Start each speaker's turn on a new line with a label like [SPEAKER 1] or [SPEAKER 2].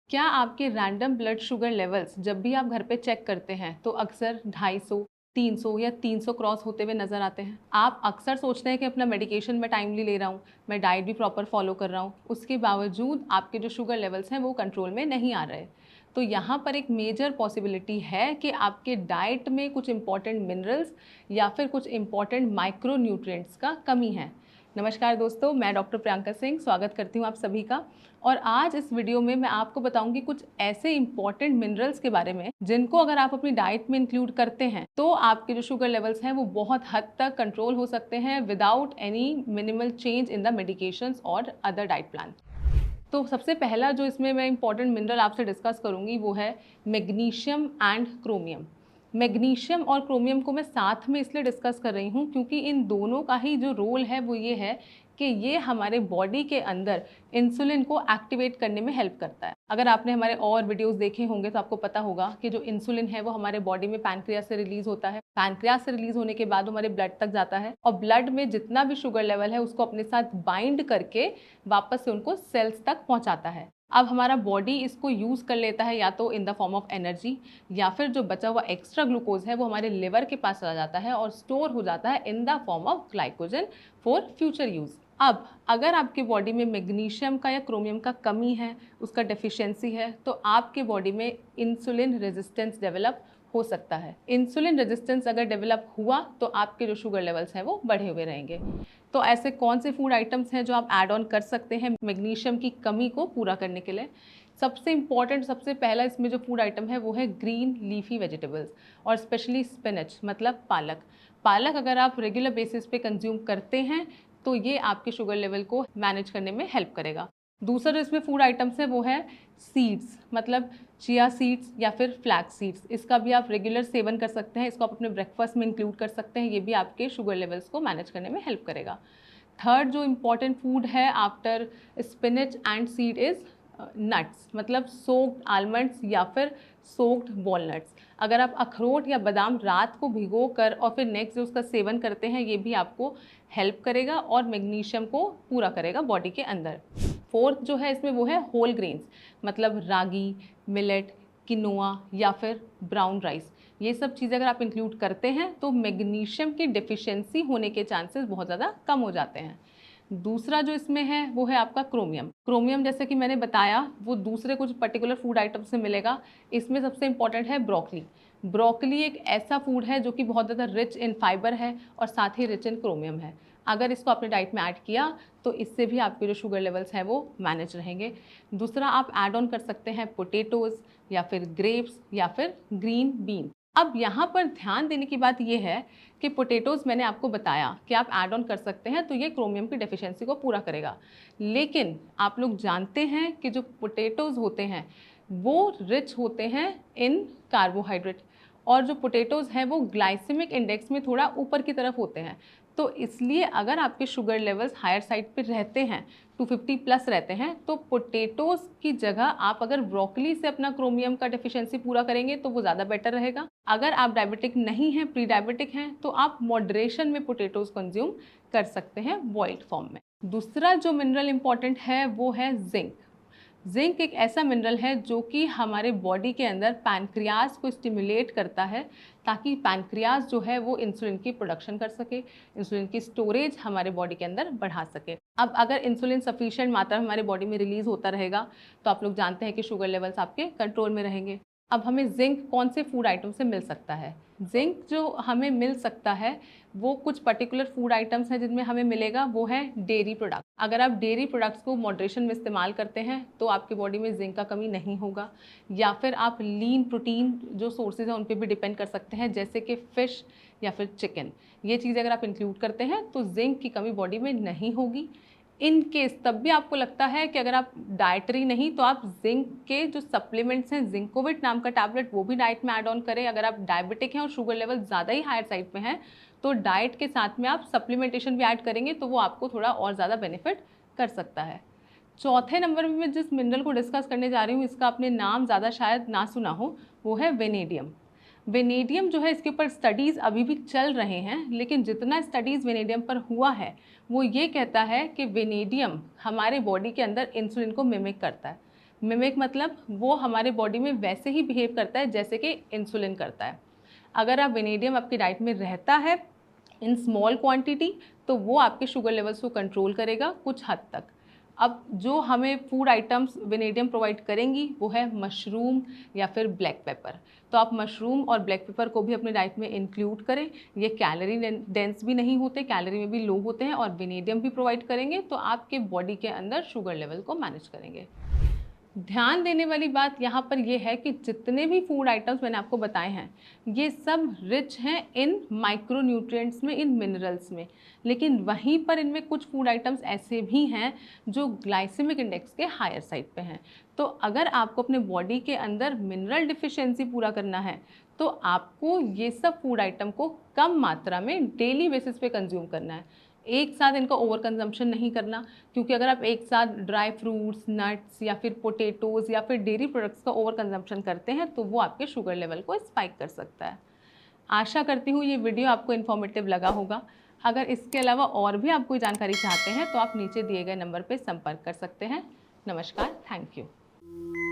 [SPEAKER 1] क्या आपके random blood sugar levels जब भी आप घर पे चेक करते हैं तो अक्सर 250, 300 या 300 क्रॉस होते हुए नज़र आते हैं? आप अक्सर सोचते हैं कि अपना मेडिकेशन मैं टाइमली ले रहा हूँ, मैं डाइट भी प्रॉपर फॉलो कर रहा हूँ, उसके बावजूद आपके जो शुगर लेवल्स हैं वो कंट्रोल में नहीं आ रहे। तो यहाँ पर एक मेजर पॉसिबिलिटी है कि आपके डाइट में कुछ इंपॉर्टेंट मिनरल्स या फिर कुछ इंपॉर्टेंट माइक्रो न्यूट्रिएंट्स का कमी है। नमस्कार दोस्तों, मैं डॉक्टर प्रियंका सिंह स्वागत करती हूँ आप सभी का। और आज इस वीडियो में मैं आपको बताऊंगी कुछ ऐसे इंपॉर्टेंट मिनरल्स के बारे में जिनको अगर आप अपनी डाइट में इंक्लूड करते हैं तो आपके जो शुगर लेवल्स हैं वो बहुत हद तक कंट्रोल हो सकते हैं without any minimal change in the medications और अदर डाइट प्लान। तो सबसे पहला जो इसमें मैं इंपॉर्टेंट मिनरल आपसे डिस्कस करूंगी वो है मैग्नीशियम एंड क्रोमियम। मैग्नीशियम और क्रोमियम को मैं साथ में इसलिए डिस्कस कर रही हूँ क्योंकि इन दोनों का ही जो रोल है वो ये है कि ये हमारे बॉडी के अंदर इंसुलिन को एक्टिवेट करने में हेल्प करता है। अगर आपने हमारे और वीडियोस देखे होंगे तो आपको पता होगा कि जो इंसुलिन है वो हमारे बॉडी में पैनक्रियास से रिलीज होता है। पैनक्रियास से रिलीज होने के बाद वो हमारे ब्लड तक जाता है और ब्लड में जितना भी शुगर लेवल है उसको अपने साथ बाइंड करके वापस से उनको सेल्स तक पहुंचाता है। अब हमारा बॉडी इसको यूज़ कर लेता है या तो in the form of energy या फिर जो बचा हुआ एक्स्ट्रा ग्लूकोज है वो हमारे लिवर के पास चला जाता है और स्टोर हो जाता है in the form of glycogen for future use. अब अगर आपके बॉडी में मैग्नीशियम का या क्रोमियम का कमी है, उसका डेफिशिएंसी है, तो आपके बॉडी में इंसुलिन रेजिस्टेंस डेवलप हो सकता है। इंसुलिन रेजिस्टेंस अगर डेवलप हुआ तो आपके जो शुगर लेवल्स हैं वो बढ़े हुए रहेंगे। तो ऐसे कौन से फूड आइटम्स हैं जो आप ऐड ऑन कर सकते हैं मैग्नीशियम की कमी को पूरा करने के लिए? सबसे इंपॉर्टेंट, सबसे पहला इसमें जो फूड आइटम है वो है ग्रीन लीफी वेजिटेबल्स और स्पेशली स्पिनच मतलब पालक। पालक अगर आप रेगुलर बेसिस पे कंज्यूम करते हैं तो ये आपके शुगर लेवल को मैनेज करने में हेल्प करेगा। दूसरा जो इसमें फूड आइटम्स है वो है सीड्स मतलब चिया सीड्स या फिर फ्लैक्स सीड्स। इसका भी आप रेगुलर सेवन कर सकते हैं, इसको आप अपने ब्रेकफास्ट में इंक्लूड कर सकते हैं, ये भी आपके शुगर लेवल्स को मैनेज करने में हेल्प करेगा। थर्ड जो इम्पॉर्टेंट फूड है after spinach and seed is nuts मतलब सोक्ड आलमंड्स या फिर सोक्ड वॉलनट्स। अगर आप अखरोट या बादाम रात को भिगो कर और फिर नेक्स्ट डे उसका सेवन करते हैं ये भी आपको हेल्प करेगा और मैग्नीशियम को पूरा करेगा बॉडी के अंदर। फोर्थ जो है इसमें वो है होल ग्रेन्स मतलब रागी, मिलेट, किनोआ या फिर ब्राउन राइस। ये सब चीज़ें अगर आप इंक्लूड करते हैं तो मैग्नीशियम की डिफिशिएंसी होने के चांसेस बहुत ज़्यादा कम हो जाते हैं। दूसरा जो इसमें है वो है आपका क्रोमियम। क्रोमियम जैसे कि मैंने बताया वो दूसरे कुछ पर्टिकुलर फूड आइटम से मिलेगा। इसमें सबसे इंपॉर्टेंट है ब्रोकली। ब्रोकली एक ऐसा फूड है जो कि बहुत ज़्यादा रिच इन फाइबर है और साथ ही रिच इन क्रोमियम है। अगर इसको अपने डाइट में ऐड किया तो इससे भी आपके जो शुगर लेवल्स हैं वो मैनेज रहेंगे। दूसरा आप ऐड ऑन कर सकते हैं पोटैटोज़ या फिर ग्रेप्स या फिर ग्रीन बीन। अब यहाँ पर ध्यान देने की बात यह है कि पोटैटोज़ मैंने आपको बताया कि आप ऐड ऑन कर सकते हैं तो ये क्रोमियम की डेफिशिएंसी को पूरा करेगा। लेकिन आप लोग जानते हैं कि जो पोटैटोज़ होते हैं वो रिच होते हैं इन कार्बोहाइड्रेट और जो पोटैटोज़ हैं वो ग्लाइसेमिक इंडेक्स में थोड़ा ऊपर की तरफ होते हैं। तो इसलिए अगर आपके शुगर लेवल्स हायर साइड पे रहते हैं 250 प्लस रहते हैं तो पोटैटोज़ की जगह आप अगर ब्रोकली से अपना क्रोमियम का डेफिशिएंसी पूरा करेंगे तो वो ज़्यादा बेटर रहेगा। अगर आप डायबिटिक नहीं हैं, प्री डायबिटिक हैं, तो आप मॉडरेशन में पोटैटोज़ कंज्यूम कर सकते हैं बॉइल्ड फॉर्म में। दूसरा जो मिनरल इंपॉर्टेंट है वो है जिंक। जिंक एक ऐसा मिनरल है जो कि हमारे बॉडी के अंदर पैनक्रियाज को स्टिमुलेट करता है ताकि पैनक्रियाज जो है वो इंसुलिन की प्रोडक्शन कर सके, इंसुलिन की स्टोरेज हमारे बॉडी के अंदर बढ़ा सके। अब अगर इंसुलिन सफिशिएंट मात्रा में हमारे बॉडी में रिलीज होता रहेगा तो आप लोग जानते हैं कि शुगर लेवल्स आपके कंट्रोल में रहेंगे। अब हमें जिंक कौन से फूड आइटम से मिल सकता है? जिंक जो हमें मिल सकता है वो कुछ पर्टिकुलर फूड आइटम्स हैं जिनमें हमें मिलेगा, वो है डेयरी प्रोडक्ट। अगर आप डेयरी प्रोडक्ट्स को मॉडरेशन में इस्तेमाल करते हैं तो आपकी बॉडी में जिंक का कमी नहीं होगा। या फिर आप लीन प्रोटीन जो सोर्सेज हैं उन पे भी डिपेंड कर सकते हैं जैसे कि फ़िश या फिर चिकन। ये चीज़ें अगर आप इंक्लूड करते हैं तो जिंक की कमी बॉडी में नहीं होगी। इन केस तब भी आपको लगता है कि अगर आप डाइटरी नहीं तो आप जिंक के जो सप्लीमेंट्स हैं, जिंकोविट नाम का टैबलेट, वो भी डाइट में ऐड ऑन करें। अगर आप डायबिटिक हैं और शुगर लेवल ज़्यादा ही हायर साइड पे हैं तो डाइट के साथ में आप सप्लीमेंटेशन भी ऐड करेंगे तो वो आपको थोड़ा और ज़्यादा बेनिफिट कर सकता है। चौथे नंबर में मैं जिस मिनरल को डिस्कस करने जा रही हूँ इसका आपने नाम ज़्यादा शायद ना सुना हो, वो है वेनेडियम। वेनेडियम जो है इसके ऊपर स्टडीज़ अभी भी चल रहे हैं, लेकिन जितना स्टडीज़ वेनेडियम पर हुआ है वो ये कहता है कि वेनेडियम हमारे बॉडी के अंदर इंसुलिन को मिमिक करता है। मिमिक मतलब वो हमारे बॉडी में वैसे ही बिहेव करता है जैसे कि इंसुलिन करता है। अगर आप वेनेडियम आपकी डाइट में रहता है इन स्मॉल क्वांटिटी, तो वो आपके शुगर लेवल्स को कंट्रोल करेगा कुछ हद तक। अब जो हमें फूड आइटम्स वेनेडियम प्रोवाइड करेंगी वो है मशरूम या फिर ब्लैक पेपर। तो आप मशरूम और ब्लैक पेपर को भी अपने डाइट में इंक्लूड करें। ये कैलोरी डेंस भी नहीं होते, कैलोरी में भी लो होते हैं, और वेनेडियम भी प्रोवाइड करेंगे, तो आपके बॉडी के अंदर शुगर लेवल को मैनेज करेंगे। ध्यान देने वाली बात यहाँ पर यह है कि जितने भी फूड आइटम्स मैंने आपको बताए हैं ये सब रिच हैं इन माइक्रोन्यूट्रिएंट्स में, इन मिनरल्स में। लेकिन वहीं पर इनमें कुछ फूड आइटम्स ऐसे भी हैं जो ग्लाइसेमिक इंडेक्स के हायर साइड पे हैं। तो अगर आपको अपने बॉडी के अंदर मिनरल डिफिशिएंसी पूरा करना है तो आपको ये सब फूड आइटम को कम मात्रा में डेली बेसिस पे कंज्यूम करना है। एक साथ इनका ओवर कंजम्पशन नहीं करना, क्योंकि अगर आप एक साथ ड्राई फ्रूट्स, नट्स या फिर पोटैटोज़ या फिर डेयरी प्रोडक्ट्स का ओवर कंजम्पशन करते हैं तो वो आपके शुगर लेवल को स्पाइक कर सकता है। आशा करती हूँ ये वीडियो आपको इन्फॉर्मेटिव लगा होगा। अगर इसके अलावा और भी आप कोई जानकारी चाहते हैं तो आप नीचे दिए गए नंबर पर संपर्क कर सकते हैं। नमस्कार, थैंक यू।